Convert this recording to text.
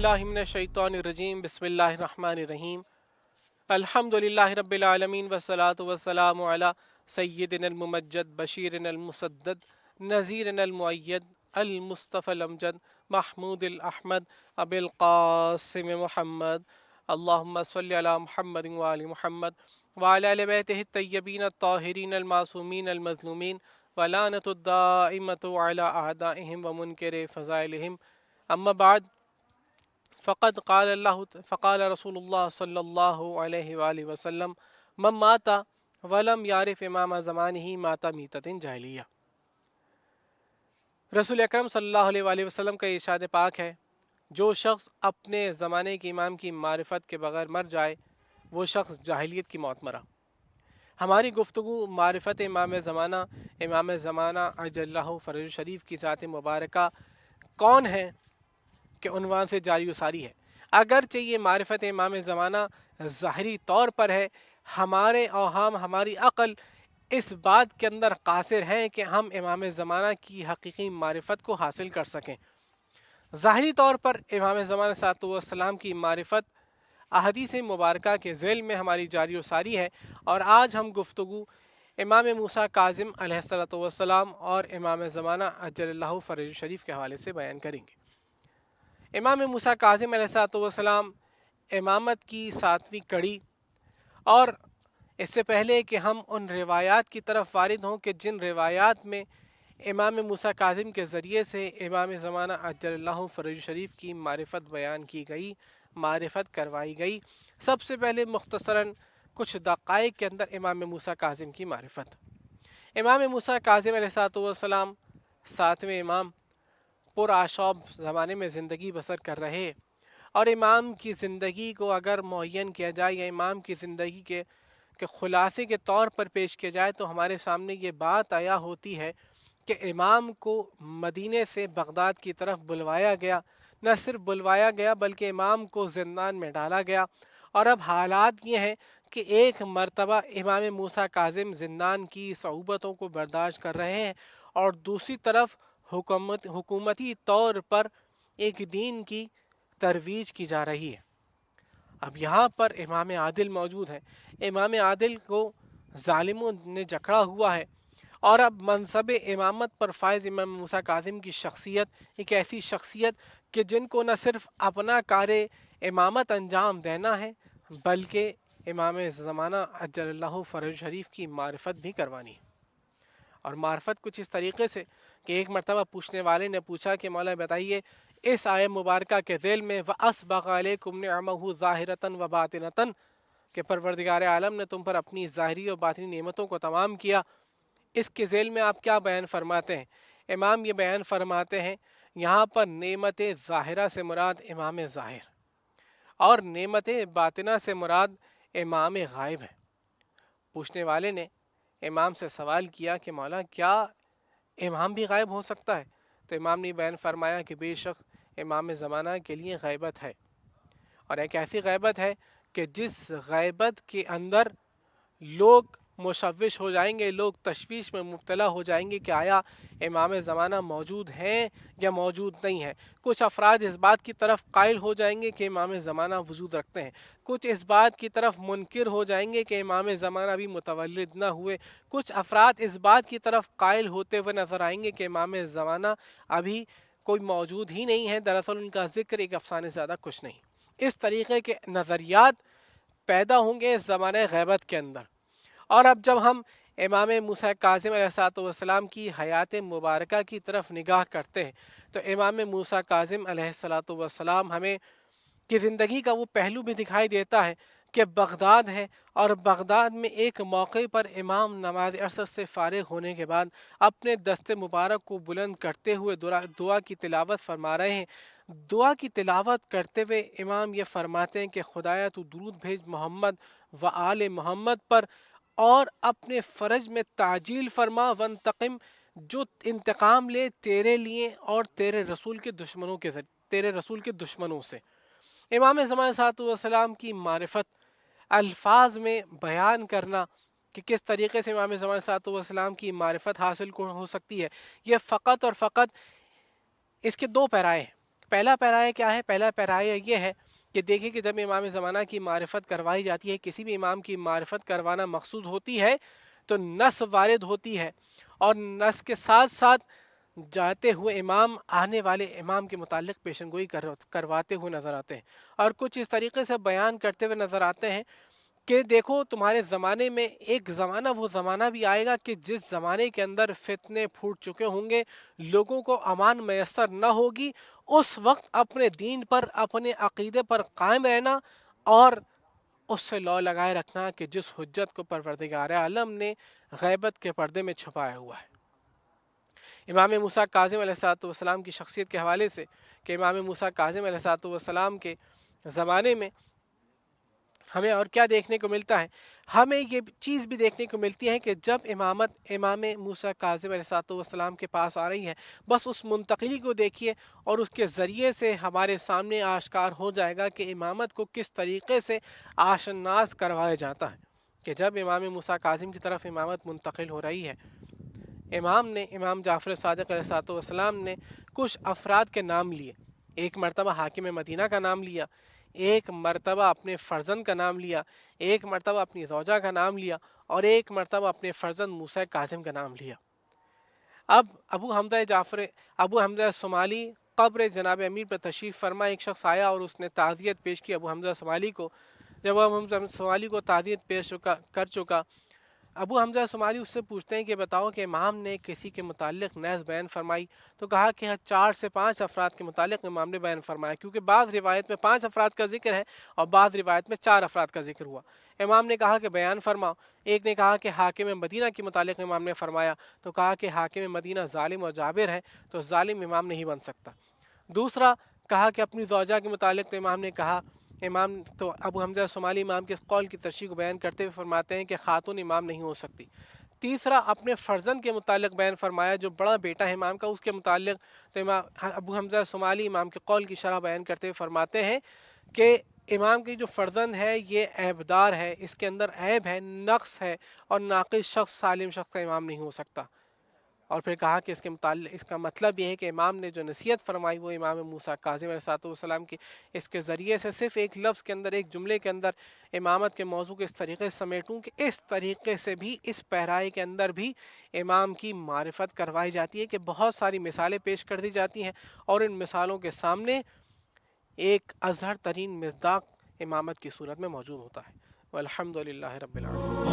बिल्लाहि मिनश्शैतानिर्रजीम बिस्मिल्लाहिर्रहमानिर्रहीम अल्हम्दुलिल्लाहि रब्बिल आलमीन वस्सलातु वस्सलामु अला सय्यिदिनल मुमज्जद बशीरिनल मुसद्दद नज़ीरिनल मुअय्यद अल मुस्तफ़ल अमजद महमूदिल अहमद अबिल क़ासिम मुहम्मद अल्लाहुम्मा सल्लि अला मुहम्मदिन व आलि मुहम्मद व अला आलि बैतिहि अत्तय्यबीन अत्ताहिरीन अल मासूमीन अल मज़लूमीन व लानतुद दाइमतु अला अअदाइहिम व मुनकिरि फ़ज़ाइलिहिम अम्मा बाद फ़क़ाल रसूलुल्लाह सल्लल्लाहु अलैहि वसल्लम मन माता वलम यारिफ इमाम ज़मानिही माता मीततिन जाहिलिया। रसूल अकरम सल्लल्लाहु अलैहि वसल्लम का इरशाद पाक है, जो शख्स अपने ज़माने के इमाम की मारिफत के बगैर मर जाए वो शख्स जाहिलियत की मौत मरा। हमारी गुफ्तगू मारिफत इमाम ज़माना अजल्लहु फ़रज शरीफ की ज़ात मुबारका कौन है के उन्वान से जारी सारी है। अगरचे ये मारिफत इमाम ज़माना ज़ाहरी तौर पर है, हमारे अवहाम हमारी अक़ल इस बात के अंदर कासिर हैं कि हम इमाम ज़माना की हकीकी मारिफत को हासिल कर सकें। ज़ाहरी तौर पर इमाम ज़माना सल्लल्लाहु की मारिफत अहदीस मुबारका के ज़ेल में हमारी जारी सारी है, और आज हम गुफ्तगू इमाम मूसा काज़िम अलैहिस्सलाम और इमाम ज़माना अजल्लहु फ़रज शरीफ के हवाले से बयान करेंगे। इमाम मूसा काज़िम अलैहिस्सलाम इमामत की 7वीं कड़ी, और इससे पहले कि हम उन रिवायात की तरफ वारिद हों कि जिन रिवायात में इमाम मूसा काज़िम के ज़रिए से इमाम ज़माना अजल्लहु फ़रज शरीफ की मारिफत बयान की गई, मारिफत करवाई गई, सबसे पहले मुख्तसरन कुछ दक़ाइक़ के अंदर इमाम मूसा काज़िम की मारिफत। इमाम मूसा काज़िम अलैहिस्सलाम 7वें इमाम पुरआशौब ज़माने में ज़िंदगी बसर कर रहे, और इमाम की ज़िंदगी को अगर मुअय्यन किया जाए या इमाम की ज़िंदगी के खुलासे के तौर पर पेश किया जाए तो हमारे सामने ये बात आया होती है कि इमाम को मदीने से बगदाद की तरफ बुलवाया गया। न सिर्फ बुलवाया गया बल्कि इमाम को ज़िंदान में डाला गया। और अब हालात ये हैं कि एक मरतबा इमाम मूसा काज़िम ज़िंदान की सऊबतों को बर्दाश्त कर रहे हैं, और दूसरी तरफ हुकूमती तौर पर एक दीन की तरवीज की जा रही है। अब यहाँ पर इमाम आदिल मौजूद है। इमाम आदिल को जालिमों ने जकड़ा हुआ है, और अब मनसब इमामत पर फायज़ इमाम मूसा काज़िम की शख्सियत एक ऐसी शख्सियत कि जिनको न सिर्फ अपना कार्य इमामत अंजाम देना है बल्कि इमाम ज़माना अजल्लहु फ़रज शरीफ की मारिफत भी करवानी है। और मार्फत कुछ इस तरीके से कि एक मरतबा पूछने वाले ने पूछा कि मौला बताइए, इस आय मुबारका के ज़ेल में व अस्बग़ अलैकुम निअमहु ज़ाहिरतन व बातिनतन के परवरदिगार आलम ने तुम पर अपनी ज़ाहिरी और बातिनी नेमतों को तमाम किया, इसके ज़ेल में आप क्या बयान फरमाते हैं? इमाम ये बयान फरमाते हैं, यहाँ पर नेमत ज़ाहिरा से मुराद इमाम ज़ाहिर और नेमत बातिना से मुराद इमाम गायब है। पूछने वाले ने इमाम से सवाल किया कि मौला क्या इमाम भी गायब हो सकता है? तो इमाम ने बयान फरमाया कि बेशक इमाम ज़माना के लिए गैबत है, और एक ऐसी गैबत है कि जिस गैबत के अंदर लोग मुशव्विश हो जाएंगे, लोग तशवीश में मुब्तला हो जाएंगे कि आया इमाम ज़माना मौजूद हैं या मौजूद नहीं है। कुछ अफराद इस बात की तरफ कायल हो जाएंगे कि इमाम ज़माना वजूद रखते हैं, कुछ इस बात की तरफ मुनकिर हो जाएंगे कि इमाम ज़माना अभी मुतवल्लिद न हुए, कुछ अफराद इस बात की तरफ कायल होते हुए नज़र आएंगे कि इमाम ज़माना अभी कोई मौजूद ही नहीं है, दरअसल उनका ज़िक्र एक अफसाने से ज़्यादा कुछ नहीं। इस तरीक़े के नज़रियात पैदा होंगे इस ज़माने गैबत के अंदर। और अब जब हम इमाम मूसा काज़िम अलैहिस्सलाम की हयात मुबारका की तरफ निगाह करते हैं तो इमाम मूसा काज़िम अलैहिस्सलाम हमें कि ज़िंदगी का वो पहलू भी दिखाई देता है कि बगदाद है, और बगदाद में एक मौके पर इमाम नमाज असर से फ़ारिग होने के बाद अपने दस्ते मुबारक को बुलंद करते हुए दुआ की तिलावत फरमा रहे हैं। दुआ की तिलावत करते हुए इमाम ये फरमाते हैं कि खुदाया तू दुरूद भेज मोहम्मद व आले मोहम्मद पर, और अपने फ़र्ज में ताजील फरमा वंतक़िम, जो इंतकाम ले तेरे लिए और तेरे रसूल के दुश्मनों से। इमाम ज़मान की मारिफत अल्फाज में बयान करना कि किस तरीके से इमाम ज़मान की मारिफत हासिल हो सकती है, यह फ़कत और फ़कत इसके दो पैराए हैं। पहला पैराया क्या है? पहला पैराया ये है कि देखिए कि जब इमाम ज़माना की मारिफत करवाई जाती है, किसी भी इमाम की मारिफत करवाना मकसूद होती है तो नस वारिद होती है, और नस के साथ साथ जाते हुए इमाम आने वाले इमाम के मुतालिक पेशन गोई करवाते हुए नज़र आते हैं, और कुछ इस तरीके से बयान करते हुए नज़र आते हैं कि देखो तुम्हारे ज़माने में एक ज़माना वो ज़माना भी आएगा कि जिस ज़माने के अंदर फितने फूट चुके होंगे, लोगों को अमान मैसर न होगी, उस वक्त अपने दीन पर, अपने अकीदे पर कायम रहना और उससे लौ लगाए रखना कि जिस हुज्जत को परवरदिगार आलम ने गैबत के पर्दे में छुपाया हुआ है। इमाम मूसा काज़िम अलैहिस्सलाम की शख्सियत के हवाले से कि इमाम मूसा काज़िम अलैहिस्सलाम के ज़माने में हमें और क्या देखने को मिलता है? हमें ये चीज़ भी देखने को मिलती है कि जब इमामत इमाम मूसा काज़िम अलैहिस्सलाम के पास आ रही है, बस उस मुंतकिली को देखिए और उसके ज़रिए से हमारे सामने आश्कार हो जाएगा कि इमामत को किस तरीके से आशनास करवाया जाता है। कि जब इमाम मूसा काज़िम की तरफ इमामत मुंतकिल हो रही है, इमाम जाफ़र सादिक़ अलैहिस्सलाम ने कुछ अफराद के नाम लिए। एक मरतबा हाकिम मदीना का नाम लिया, एक मरतबा अपने फ़र्जंद का नाम लिया, एक मरतबा अपनी ज़ौजा का नाम लिया, और एक मरतबा अपने फ़र्जंद मूसा काज़िम का नाम लिया। अब अबू हमज़ा सोमाली क़ब्र जनाब अमीर पर तशरीफ़ फरमा एक शख्स आया और उसने ताज़ियत पेश की अबू हमज़ा सोमाली को। जब अबू हमज़ा सोमाली को ताज़ियत पेश कर चुका, अबू हमज़ा सोमाली उससे पूछते हैं कि बताओ कि इमाम ने किसी के मुतालिक नहज बयान फरमाई? तो कहा कि 4 से 5 अफराद के मुतालिक इमाम ने बयान फरमाया, क्योंकि बाद रिवायत में 5 अफराद का जिक्र है और बाद रिवायत में 4 अफराद का जिक्र हुआ। इमाम ने कहा कि बयान फरमाओ। एक ने कहा कि हाकिम मदीना के मुतालिक इमाम ने फरमाया, तो कहा कि हाकिम मदीना जालिम और जाबिर है, तो जालिम इमाम नहीं बन सकता। दूसरा कहा कि अपनी ज़ौजा के मुतालिक, तो इमाम ने कहा, इमाम तो अबू हमज़ा सोमाली इमाम के कौल की तशरीह को बयान करते हुए फरमाते हैं कि खातून इमाम नहीं हो सकती। तीसरा अपने फ़र्जंद के मुतालिक बयान फरमाया, जो बड़ा बेटा है इमाम का, उसके मुतालिक, तो इमाम अबू हमज़ा सोमाली इमाम के कौल की शरह बयान करते हुए फरमाते हैं कि इमाम की जो फ़र्जंद है ये ऐबदार है, इसके अंदर ऐब है, नक्स है, और नाक़िस शख्स, सालिम शख्स का इमाम नहीं हो सकता। और फिर कहा कि इसका मतलब ये है कि इमाम ने जो नसीहत फरमाई वो इमाम मूसा काज़िम अलैहिस्सलाम की, इसके ज़रिए से सिर्फ एक लफ्ज़ के अंदर, एक जुमले के अंदर इमामत के मौजू को इस तरीके से समेटूँ कि इस तरीके से भी इस पहराए के अंदर भी इमाम की मारिफत करवाई जाती है कि बहुत सारी मिसालें पेश कर दी जाती हैं और इन मिसालों के सामने एक अज़हर तरीन मिस्दाक इमामत की सूरत में मौजूद होता है। वल्हम्दुलिल्लाहि रब्बिल आलमीन।